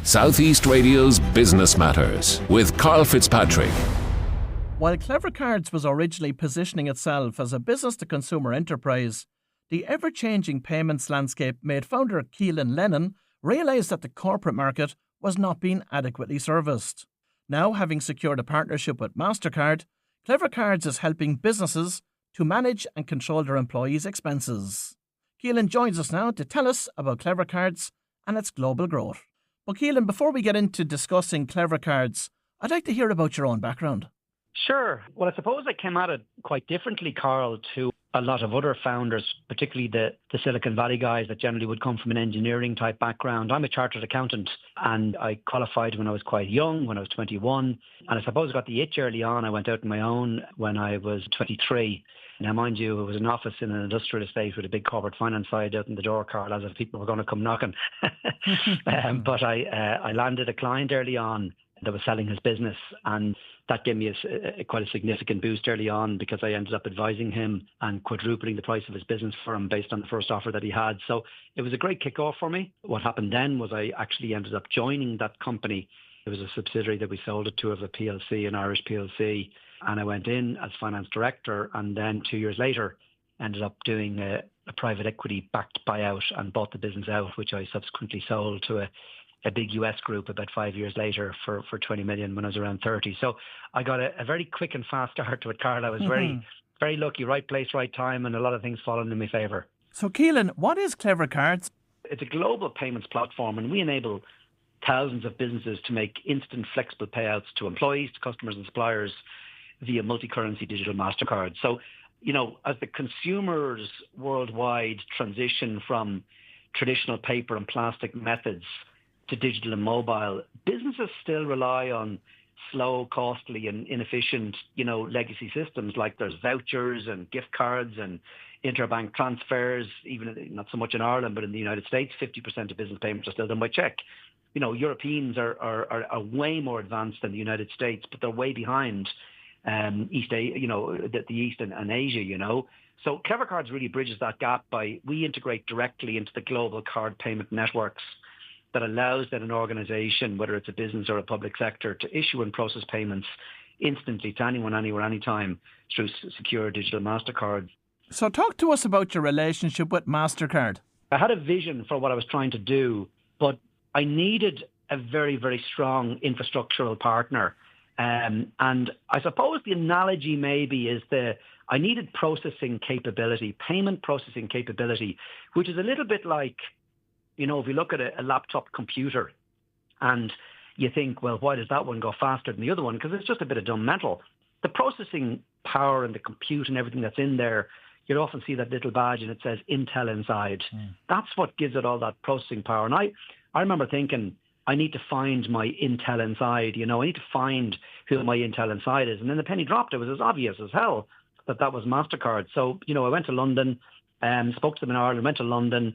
Southeast Radio's Business Matters with Karl Fitzpatrick. While CleverCards was originally positioning itself as a business-to-consumer enterprise, the ever-changing payments landscape made founder Kealan Lennon realise that the corporate market was not being adequately serviced. Now, having secured a partnership with Mastercard, CleverCards is helping businesses to manage and control their employees' expenses. Kealan joins us now to tell us about CleverCards and its global growth. Well, Kealan, before we get into discussing CleverCards, I'd like to hear about your own background. Sure. Well, I suppose I came at it quite differently, Karl, to a lot of other founders, particularly the Silicon Valley guys that generally would come from an engineering type background. I'm a chartered accountant and I qualified when I was quite young, when I was 21. And I suppose I got the itch early on. I went out on my own when I was 23. Now, mind you, it was an office in an industrial estate with a big corporate finance side out in the door, Karl, as if people were going to come knocking. But I landed a client early on that was selling his business, and that gave me quite a significant boost early on because I ended up advising him and quadrupling the price of his business for him based on the first offer that he had. So it was a great kickoff for me. What happened then was I actually ended up joining that company. It was a subsidiary that we sold it to of a PLC, an Irish PLC. And I went in as finance director, and then 2 years later ended up doing a private equity backed buyout and bought the business out, which I subsequently sold to a big US group about 5 years later for 20 million when I was around 30. So I got a very quick and fast start to it, Karl. I was very lucky, right place, right time, and a lot of things falling in my favour. So Kealan, what is CleverCards? It's a global payments platform, and we enable thousands of businesses to make instant flexible payouts to employees, to customers and suppliers via multi-currency digital Mastercard. So, as the consumers worldwide transition from traditional paper and plastic methods to digital and mobile, businesses still rely on slow, costly and inefficient, legacy systems like there's vouchers and gift cards and interbank transfers, even not so much in Ireland, but in the United States, 50% of business payments are still done by check. Europeans are way more advanced than the United States, but they're way behind the East and Asia, So CleverCards really bridges that gap we integrate directly into the global card payment networks that allows then an organization, whether it's a business or a public sector, to issue and process payments instantly to anyone, anywhere, anytime through secure digital MasterCards. So talk to us about your relationship with Mastercard. I had a vision for what I was trying to do, but I needed a very, very strong infrastructural partner. And I suppose the analogy maybe is I needed processing capability, payment processing capability, which is a little bit like, if you look at a laptop computer and you think, well, why does that one go faster than the other one? Because it's just a bit of dumb metal. The processing power and the compute and everything that's in there, you'll often see that little badge and it says Intel inside. That's what gives it all that processing power. And I remember thinking, I need to find my Intel inside, I need to find who my Intel inside is. And then the penny dropped. It was as obvious as hell that was Mastercard. So, I went to London, spoke to them in Ireland, went to London,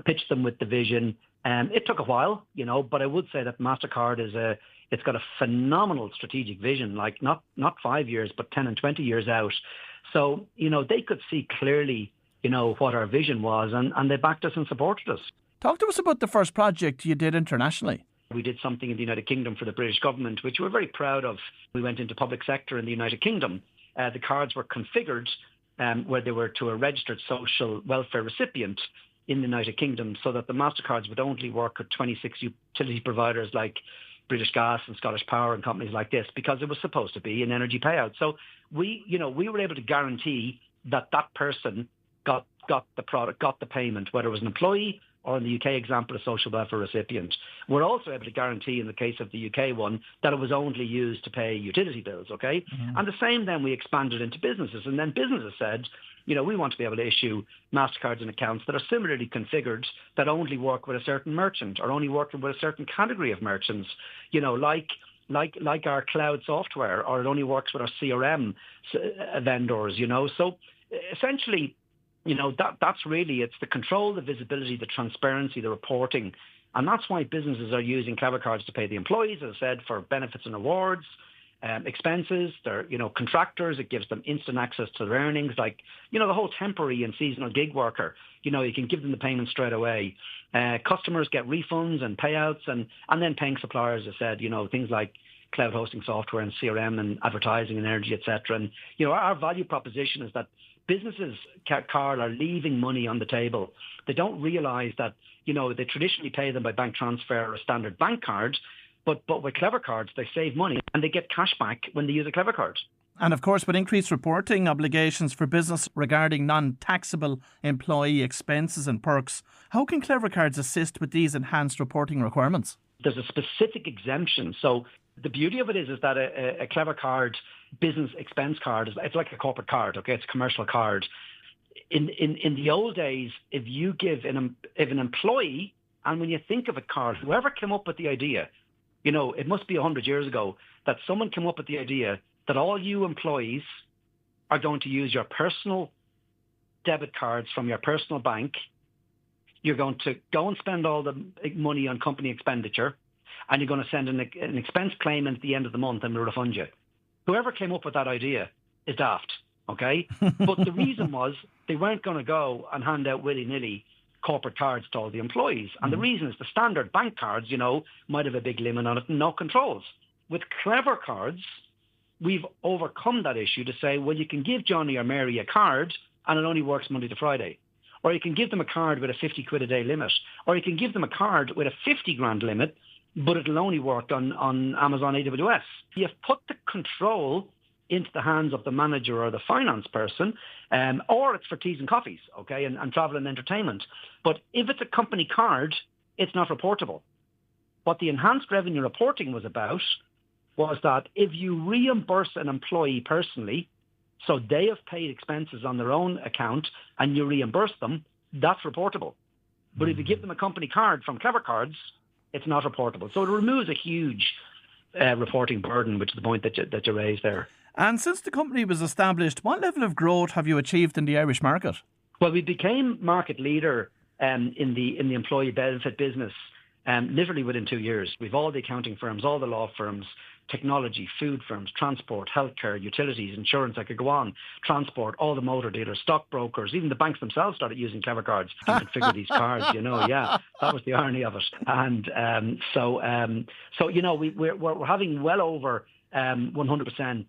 pitched them with the vision. It took a while, but I would say that Mastercard it's got a phenomenal strategic vision, like not 5 years, but 10 and 20 years out. So, they could see clearly, what our vision was, and they backed us and supported us. Talk to us about the first project you did internationally. We did something in the United Kingdom for the British government, which we're very proud of. We went into public sector in the United Kingdom. The cards were configured where they were to a registered social welfare recipient in the United Kingdom, so that the Mastercards would only work with 26 utility providers like British Gas and Scottish Power and companies like this, because it was supposed to be an energy payout. So we were able to guarantee that person got the product, got the payment, whether it was an employee or in the UK example, a social welfare recipient. We're also able to guarantee in the case of the UK one that it was only used to pay utility bills, okay? And the same then we expanded into businesses. And then businesses said, we want to be able to issue MasterCards and accounts that are similarly configured that only work with a certain merchant or only work with a certain category of merchants, like our cloud software, or it only works with our CRM vendors, So essentially, that's really, it's the control, the visibility, the transparency, the reporting. And that's why businesses are using CleverCards to pay the employees, as I said, for benefits and awards, expenses. They're, contractors. It gives them instant access to their earnings. Like, the whole temporary and seasonal gig worker, you can give them the payment straight away. Customers get refunds and payouts and then paying suppliers, as I said, things like cloud hosting software and CRM and advertising and energy, etc. And, our value proposition is that businesses, Karl, are leaving money on the table. They don't realize that, they traditionally pay them by bank transfer or a standard bank card, but with CleverCards, they save money and they get cash back when they use a CleverCard. And of course, with increased reporting obligations for business regarding non-taxable employee expenses and perks, how can CleverCards assist with these enhanced reporting requirements? There's a specific exemption. So the beauty of it is that a CleverCard business expense card, it's like a corporate card, okay? It's a commercial card. In the old days, if you give an employee, and when you think of it, Karl, whoever came up with the idea, it must be 100 years ago, that someone came up with the idea that all you employees are going to use your personal debit cards from your personal bank. You're going to go and spend all the money on company expenditure, and you're going to send an expense claim at the end of the month and we'll refund you. Whoever came up with that idea is daft, okay? But the reason was they weren't going to go and hand out willy-nilly corporate cards to all the employees. And the reason is the standard bank cards, might have a big limit on it and no controls. With CleverCards, we've overcome that issue to say, well, you can give Johnny or Mary a card and it only works Monday to Friday. Or you can give them a card with a 50 quid a day limit. Or you can give them a card with a 50 grand limit, but it'll only work on Amazon AWS. You've put the control into the hands of the manager or the finance person, or it's for teas and coffees, okay, and travel and entertainment. But if it's a company card, it's not reportable. What the enhanced revenue reporting was about was that if you reimburse an employee personally, so they have paid expenses on their own account and you reimburse them, that's reportable. But if you give them a company card from CleverCards, it's not reportable. So it removes a huge reporting burden, which is the point that you raised there. And since the company was established, what level of growth have you achieved in the Irish market? Well, we became market leader in the employee benefit business literally within 2 years. We've all the accounting firms, all the law firms, technology, food firms, transport, healthcare, utilities, insurance, I could go on, transport, all the motor dealers, stockbrokers, even the banks themselves started using CleverCards to configure these cards, yeah, that was the irony of it. And so we're having well over 100%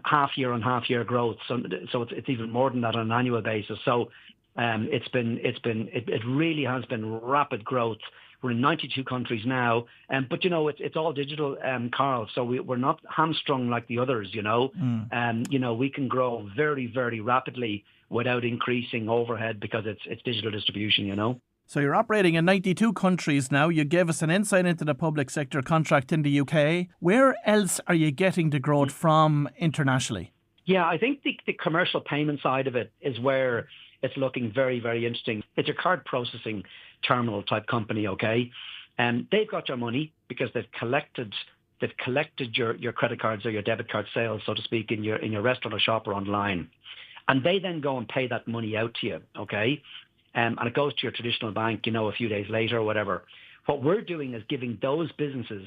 half year on half year growth. So it's even more than that on an annual basis. So it really has been rapid growth. We're in 92 countries now, but it's all digital, Karl. So we're not hamstrung like the others, we can grow very, very rapidly without increasing overhead because it's digital distribution, So you're operating in 92 countries now. You gave us an insight into the public sector contract in the UK. Where else are you getting the growth from internationally? Yeah, I think the commercial payment side of it is where it's looking very, very interesting. It's a card processing terminal type company, okay? And they've got your money because they've collected your credit cards or your debit card sales, so to speak, in your restaurant or shop or online. And they then go and pay that money out to you, okay? And it goes to your traditional bank, a few days later or whatever. What we're doing is giving those businesses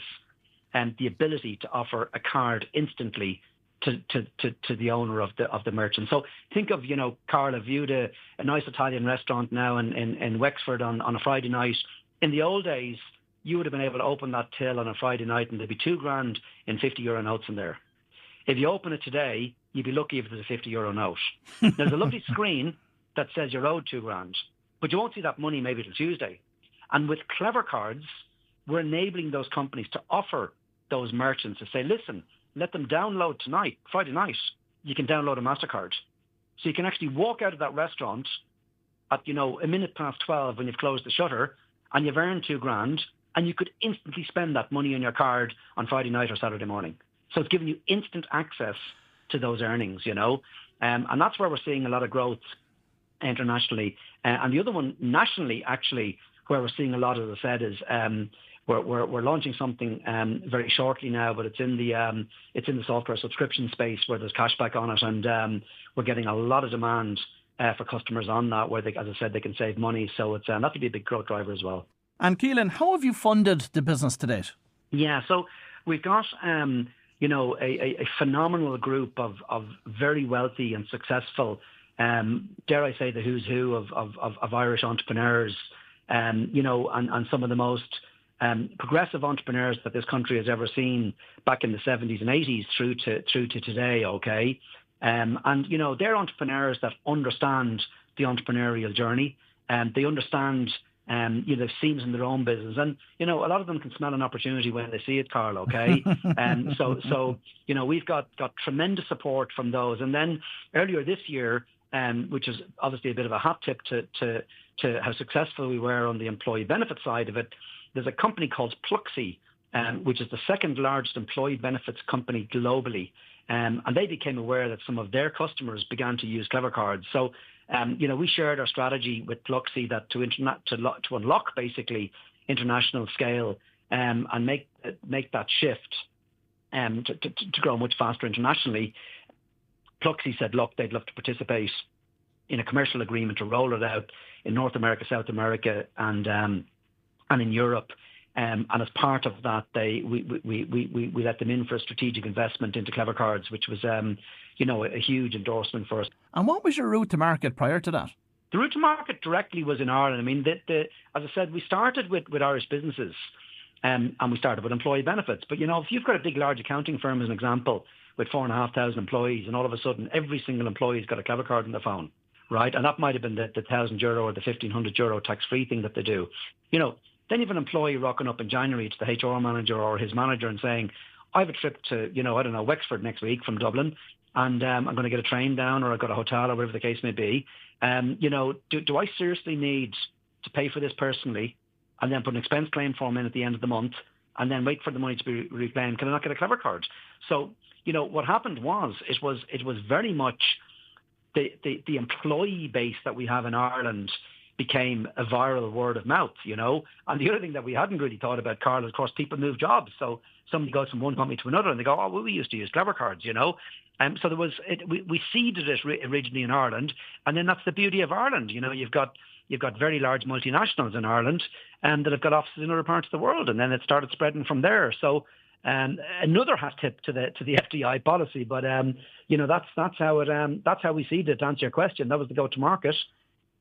the ability to offer a card instantly to the owner of the merchant. So think of, Karl, if you had a nice Italian restaurant now in Wexford on a Friday night. In the old days, you would have been able to open that till on a Friday night and there'd be €2,000 in €50 notes in there. If you open it today, you'd be lucky if there's a €50 note. There's a lovely screen that says you're owed €2,000, but you won't see that money maybe till Tuesday. And with CleverCards, we're enabling those companies to offer those merchants to say, listen, let them download tonight, Friday night, you can download a Mastercard. So you can actually walk out of that restaurant at, a minute past 12 when you've closed the shutter and you've earned $2,000 and you could instantly spend that money on your card on Friday night or Saturday morning. So it's giving you instant access to those earnings, and that's where we're seeing a lot of growth internationally. And the other one nationally, actually, where we're seeing a lot, as I said, is we're launching something very shortly now, but it's in the software subscription space where there's cashback on it, and we're getting a lot of demand for customers on that, where they, as I said, they can save money. So it's that could be a big growth driver as well. And Kealan, how have you funded the business to date? Yeah, so we've got a phenomenal group of very wealthy and successful, dare I say, the who's who of Irish entrepreneurs, and some of the most progressive entrepreneurs that this country has ever seen back in the 70s and 80s through to today, okay? And they're entrepreneurs that understand the entrepreneurial journey, and they understand they've seen in their own business, and a lot of them can smell an opportunity when they see it, Karl. Okay, and so we've got tremendous support from those. And then earlier this year, which is obviously a bit of a hot tip to how successful we were on the employee benefit side of it. There's a company called Pluxee, which is the second largest employee benefits company globally, and they became aware that some of their customers began to use CleverCards. So we shared our strategy with Pluxee that to unlock basically international scale and make that shift to grow much faster internationally. Pluxee said, look, they'd love to participate in a commercial agreement to roll it out in North America, South America, and in Europe. And as part of that, we let them in for a strategic investment into CleverCards, which was a huge endorsement for us. And what was your route to market prior to that? The route to market directly was in Ireland. I mean, as I said, we started with Irish businesses, and we started with employee benefits. But if you've got a big, large accounting firm as an example with 4,500 employees, and all of a sudden every single employee's got a CleverCard on their phone, right? And that might have been the €1,000 or the €1,500 tax-free thing that they do. Then you have an employee rocking up in January to the HR manager or his manager and saying, I have a trip to, Wexford next week from Dublin, and I'm going to get a train down, or I've got a hotel, or whatever the case may be. Do I seriously need to pay for this personally and then put an expense claim form in at the end of the month and then wait for the money to be reclaimed? Can I not get a CleverCard? So, what happened was it was very much the employee base that we have in Ireland became a viral word of mouth, And the other thing that we hadn't really thought about, Karl, is, of course, people move jobs. So somebody goes from one company to another and they go, oh, well, we used to use CleverCards, So we seeded it originally in Ireland. And then that's the beauty of Ireland. You've got very large multinationals in Ireland that have got offices in other parts of the world. And then it started spreading from there. So another hat tip to the FDI policy. But, that's how we seeded it, to answer your question. That was the go-to-market.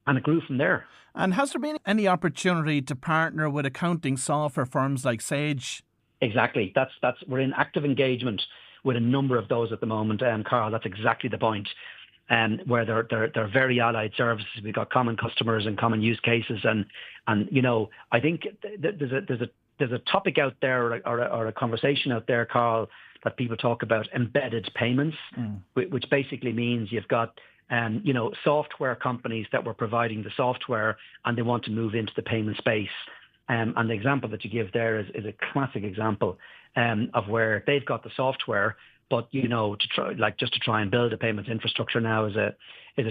And it grew from there. And has there been any opportunity to partner with accounting software firms like Sage? Exactly. We're in active engagement with a number of those at the moment, Karl. That's exactly the point. Where they're very allied services. We've got common customers and common use cases, and I think there's a topic out there or a conversation out there, Karl, that people talk about embedded payments, which basically means you've got software companies that were providing the software and they want to move into the payment space. And the example that you give there is a classic example of where they've got the software, but to try and build a payments infrastructure now is a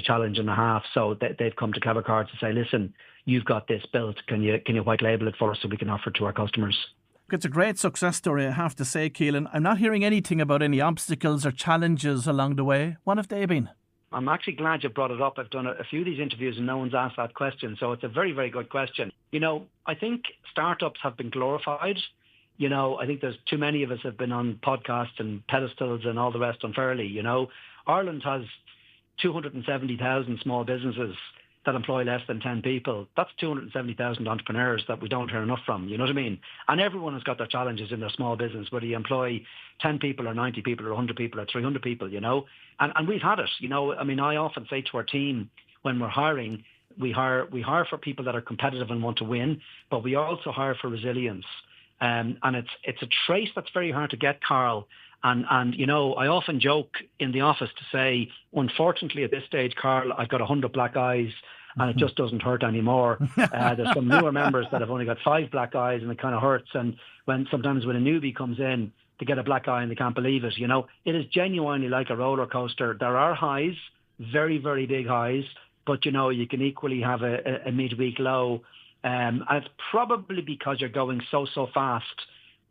challenge and a half. So they've come to CleverCards to say, listen, you've got this built. Can you white label it for us so we can offer it to our customers? It's a great success story, I have to say, Kealan. I'm not hearing anything about any obstacles or challenges along the way. What have they been? I'm actually glad you brought it up. I've done a few of these interviews and no one's asked that question. So it's a very, very good question. I think startups have been glorified. I think there's too many of us have been on podcasts and pedestals and all the rest unfairly. Ireland has 270,000 small businesses that employ less than 10 people. That's 270,000 entrepreneurs that we don't hear enough from. You know what I mean? And everyone has got their challenges in their small business, whether you employ 10 people or 90 people or 100 people or 300 people, And we've had it, I often say to our team when we're hiring, we hire for people that are competitive and want to win, but we also hire for resilience. And it's a trait that's very hard to get, Karl. And I often joke in the office to say, unfortunately at this stage, Karl, I've got 100 black eyes and it just doesn't hurt anymore. There's some newer members that have only got 5 black eyes and it kind of hurts. And sometimes when a newbie comes in, they get a black eye and they can't believe it. It is genuinely like a roller coaster. There are highs, very, very big highs, but you can equally have a midweek low. And it's probably because you're going so fast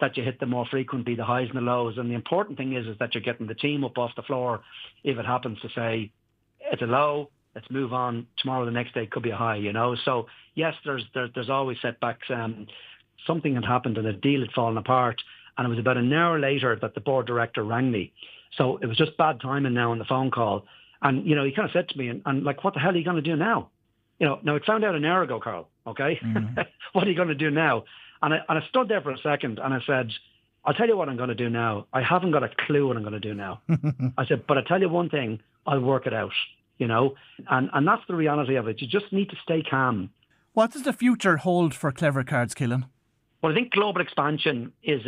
that you hit them more frequently, the highs and the lows. And the important thing is that you're getting the team up off the floor if it happens to say, it's a low, let's move on. Tomorrow, the next day could be a high, So, yes, there's always setbacks. Something had happened and a deal had fallen apart. And it was about an hour later that the board director rang me. So it was just bad timing now on the phone call. And, he kind of said to me, and like, what the hell are you going to do now? Now it found out an hour ago, Karl, okay? What are you going to do now? And I stood there for a second and I said, I'll tell you what I'm going to do now. I haven't got a clue what I'm going to do now. I said, but I tell you one thing, I'll work it out, and that's the reality of it. You just need to stay calm. What does the future hold for CleverCards, Kealan? Well, I think global expansion is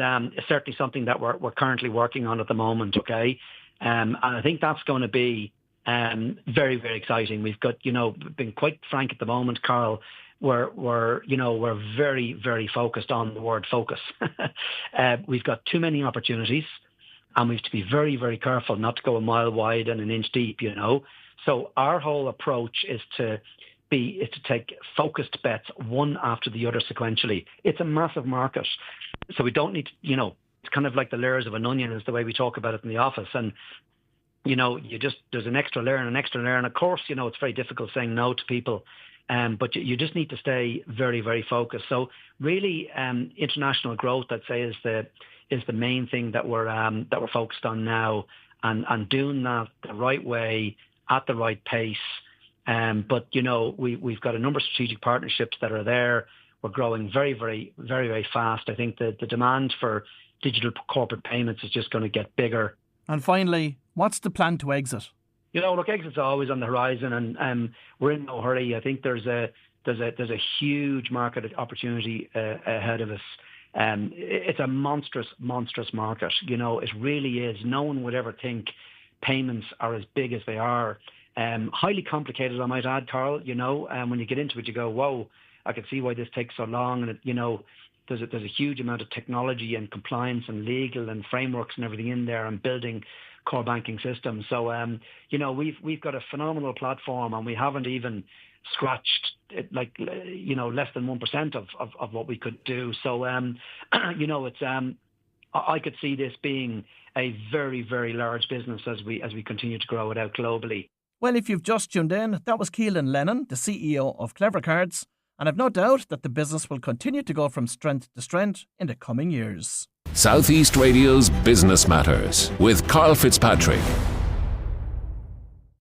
certainly something that we're currently working on at the moment, okay? And I think that's going to be very, very exciting. We've got, being quite frank at the moment, Karl, we're very, very focused on the word focus. We've got too many opportunities, and we have to be very, very careful not to go a mile wide and an inch deep, So our whole approach is to take focused bets one after the other sequentially. It's a massive market. So we don't need to, it's kind of like the layers of an onion is the way we talk about it in the office. And there's an extra layer and an extra layer. And of course, it's very difficult saying no to people. But you just need to stay very, very focused. So really, international growth, I'd say, is the main thing that we're focused on now, and doing that the right way at the right pace. But we've got a number of strategic partnerships that are there. We're growing very, very, very, very fast. I think the demand for digital corporate payments is just going to get bigger. And finally, what's the plan to exit? Look, exit's always on the horizon, and we're in no hurry. I think there's a huge market opportunity ahead of us. It's a monstrous market. It really is. No one would ever think payments are as big as they are. Highly complicated, I might add, Karl. When you get into it, you go, whoa, I can see why this takes so long. And there's a huge amount of technology and compliance and legal and frameworks and everything in there, and building core banking systems. So, we've got a phenomenal platform, and we haven't even scratched it, less than 1% of what we could do. So, it's I could see this being a very, very large business as we continue to grow it out globally. Well, if you've just tuned in, that was Kealan Lennon, the CEO of CleverCards, and I've no doubt that the business will continue to go from strength to strength in the coming years. Southeast Radio's Business Matters with Karl Fitzpatrick.